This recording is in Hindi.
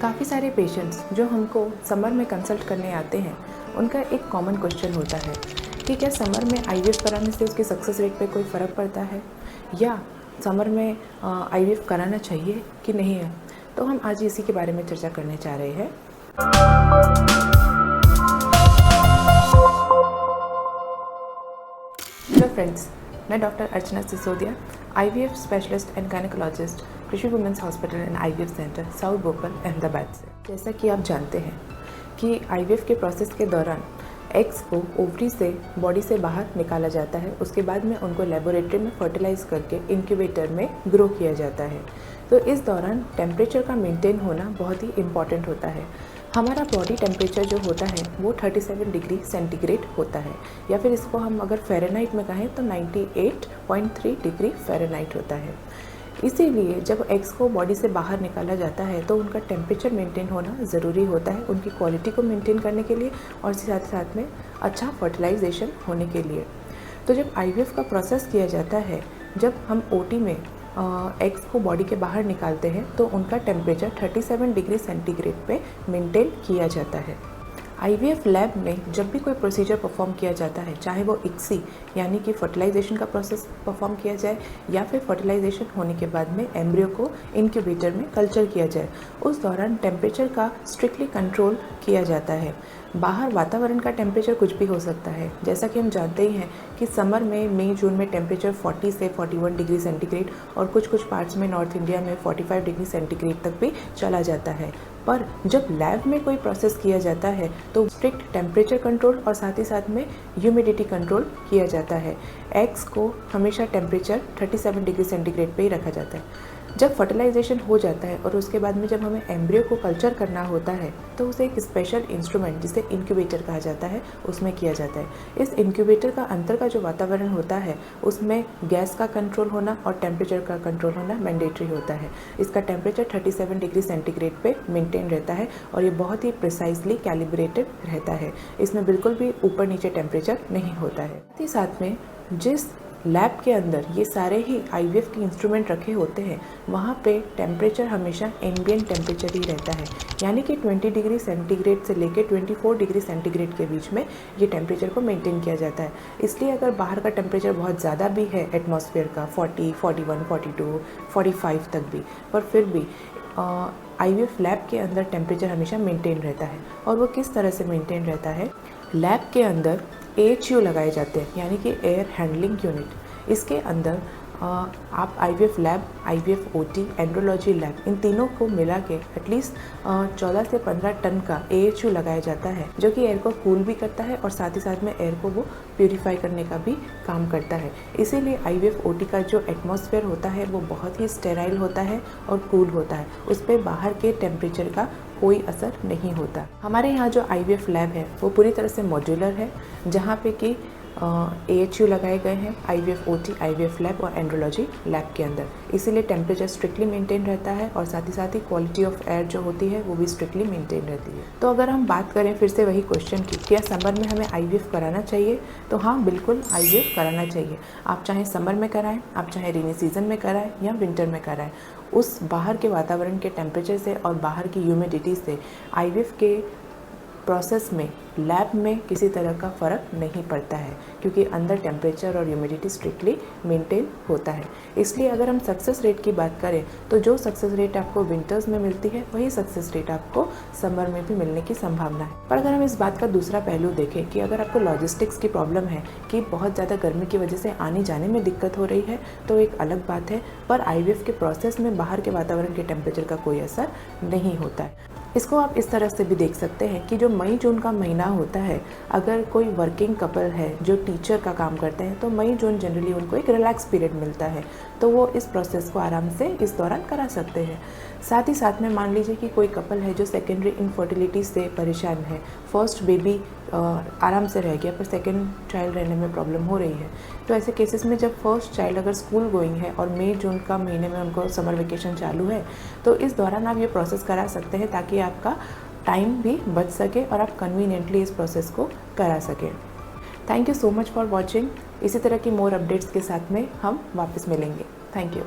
काफ़ी सारे पेशेंट्स जो हमको समर में कंसल्ट करने आते हैं, उनका एक कॉमन क्वेश्चन होता है कि क्या समर में आईवीएफ कराने से उसकी सक्सेस रेट पे कोई फ़र्क पड़ता है या समर में आईवीएफ कराना चाहिए कि नहीं है। तो हम आज इसी के बारे में चर्चा करने जा रहे हैं। हेलो फ्रेंड्स, मैं doctor Archana Sisodia, IVF specialist and gynaecologist, Krishi women's hospital and IVF centre, south Bhopal, Ahmedabad से। जैसा कि आप जानते हैं कि आईवीएफ के प्रोसेस के दौरान एग्स को ओवरी से बॉडी से बाहर निकाला जाता है। उसके बाद में उनको लेबोरेटरी में फर्टिलाइज करके इंक्यूबेटर में ग्रो किया जाता है। तो इस दौरान टेम्परेचर का मेंटेन होना बहुत ही इम्पॉर्टेंट होता है। हमारा बॉडी टेम्परेचर जो होता है वो 37 डिग्री सेंटीग्रेड होता है, या फिर इसको हम अगर फ़ारेनहाइट में कहें तो 98.3 डिग्री फ़ारेनहाइट होता है। इसीलिए जब एग्स को बॉडी से बाहर निकाला जाता है तो उनका टेम्परेचर मेंटेन होना ज़रूरी होता है, उनकी क्वालिटी को मेंटेन करने के लिए और साथ साथ में अच्छा फर्टिलाइजेशन होने के लिए। तो जब आईवीएफ का प्रोसेस किया जाता है, जब हम ओटी में एग्स को बॉडी के बाहर निकालते हैं तो उनका टेम्परेचर 37 डिग्री सेंटीग्रेड पे मेंटेन किया जाता है। आईवीएफ लैब में जब भी कोई प्रोसीजर परफॉर्म किया जाता है, चाहे वो इक्सी यानी कि फर्टिलाइजेशन का प्रोसेस परफॉर्म किया जाए या फिर फर्टिलाइजेशन होने के बाद में एम्ब्रियो को इंक्यूबेटर में कल्चर किया जाए, उस दौरान टेम्परेचर का स्ट्रिक्टली कंट्रोल किया जाता है। बाहर वातावरण का टेम्परेचर कुछ भी हो सकता है। जैसा कि हम जानते ही हैं कि समर में मई जून में टेम्परेचर 40 से 41 डिग्री सेंटीग्रेड और कुछ पार्ट्स में नॉर्थ इंडिया में 45 डिग्री सेंटीग्रेड तक भी चला जाता है। पर जब लैब में कोई प्रोसेस किया जाता है तो स्ट्रिक्ट टेम्परेचर कंट्रोल और साथ ही साथ में ह्यूमिडिटी कंट्रोल किया जाता है। एग्स को हमेशा टेम्परेचर 37 डिग्री सेंटीग्रेड पे ही रखा जाता है। जब फर्टिलाइजेशन हो जाता है और उसके बाद में जब हमें एम्ब्रियो को कल्चर करना होता है तो उसे एक स्पेशल इंस्ट्रूमेंट जिसे इंक्यूबेटर कहा जाता है उसमें किया जाता है। इस इंक्यूबेटर का अंदर का जो वातावरण होता है उसमें गैस का कंट्रोल होना और टेम्परेचर का कंट्रोल होना मैंडेटरी होता है। इसका टेम्परेचर 37 डिग्री सेंटीग्रेड पे मेंटेन रहता है और ये बहुत ही प्रिसाइजली कैलिब्रेटेड रहता है। इसमें बिल्कुल भी ऊपर नीचे टेम्परेचर नहीं होता है। साथ ही साथ में जिस लैब के अंदर ये सारे ही आईवीएफ के इंस्ट्रूमेंट रखे होते हैं वहाँ पे टेम्परेचर हमेशा एम्बिएंट टेम्परेचर ही रहता है, यानी कि 20 डिग्री सेंटीग्रेड से लेकर 24 डिग्री सेंटीग्रेड के बीच में ये टेम्परेचर को मेंटेन किया जाता है। इसलिए अगर बाहर का टेम्परेचर बहुत ज़्यादा भी है एटमॉस्फेयर का 40, 41, 42, 45 तक भी, पर फिर भी आईवीएफ लैब के अंदर टेम्परेचर हमेशा मेंटेन रहता है। और वो किस तरह से मेंटेन रहता है? लैब के अंदर AHU लगाए जाते हैं, यानी कि एयर हैंडलिंग यूनिट। इसके अंदर आप IVF lab, IVF OT, andrology lab, इन तीनों को मिला के एटलीस्ट 14 से 15 टन का AHU लगाया जाता है, जो कि एयर को कूल भी करता है और साथ ही साथ में एयर को वो प्यूरिफाई करने का भी काम करता है। इसीलिए आईवीएफ ओटी का जो एटमॉस्फेयर होता है वो बहुत ही स्टेराइल होता है और कूल होता है। उस पर बाहर के टेम्परेचर का कोई असर नहीं होता। हमारे यहाँ जो आईवीएफ लैब है वो पूरी तरह से मॉड्यूलर है, जहाँ पे कि AHU लगाए गए हैं आईवीएफ ओटी, आईवीएफ लैब और एंड्रोलॉजी लैब के अंदर। इसीलिए टेम्परेचर स्ट्रिक्टली मेंटेन रहता है और साथ ही क्वालिटी ऑफ एयर जो होती है वो भी स्ट्रिक्टली मेंटेन रहती है। तो अगर हम बात करें फिर से वही क्वेश्चन की, क्या समर में हमें आईवीएफ कराना चाहिए? तो हाँ, बिल्कुल आईवीएफ कराना चाहिए। आप चाहे समर में कराएं, आप चाहे रेनी सीजन में कराएं या विंटर में कराएं, उस बाहर के वातावरण के टेम्परेचर से और बाहर की ह्यूमिडिटी से आईवीएफ के प्रोसेस में लैब में किसी तरह का फ़र्क नहीं पड़ता है, क्योंकि अंदर टेम्परेचर और ह्यूमिडिटी स्ट्रिक्टली मेंटेन होता है। इसलिए अगर हम सक्सेस रेट की बात करें तो जो सक्सेस रेट आपको विंटर्स में मिलती है वही सक्सेस रेट आपको समर में भी मिलने की संभावना है। पर अगर हम इस बात का दूसरा पहलू देखें कि अगर आपको लॉजिस्टिक्स की प्रॉब्लम है कि बहुत ज़्यादा गर्मी की वजह से आने जाने में दिक्कत हो रही है तो एक अलग बात है, पर आईवीएफ के प्रोसेस में बाहर के वातावरण के टेम्परेचर का कोई असर नहीं होता है। इसको आप इस तरह से भी देख सकते हैं कि जो मई जून का महीना होता है, अगर कोई वर्किंग कपल है जो टीचर का काम करते हैं तो मई जून जनरली उनको एक रिलैक्स पीरियड मिलता है, तो वो इस प्रोसेस को आराम से इस दौरान करा सकते हैं। साथ ही साथ में मान लीजिए कि कोई कपल है जो सेकेंडरी इनफर्टिलिटी से परेशान है, फर्स्ट बेबी आराम से रह गया पर सेकेंड चाइल्ड रहने में प्रॉब्लम हो रही है, तो ऐसे केसेस में जब फर्स्ट चाइल्ड अगर स्कूल गोइंग है और मई जून का महीने में उनको समर वेकेशन चालू है तो इस दौरान आप ये प्रोसेस करा सकते हैं ताकि आपका टाइम भी बच सके और आप कन्वीनियंटली इस प्रोसेस को करा सकें। Thank you so much for watching. इसी तरह की मोर अपडेट्स के साथ में हम वापस मिलेंगे। Thank you.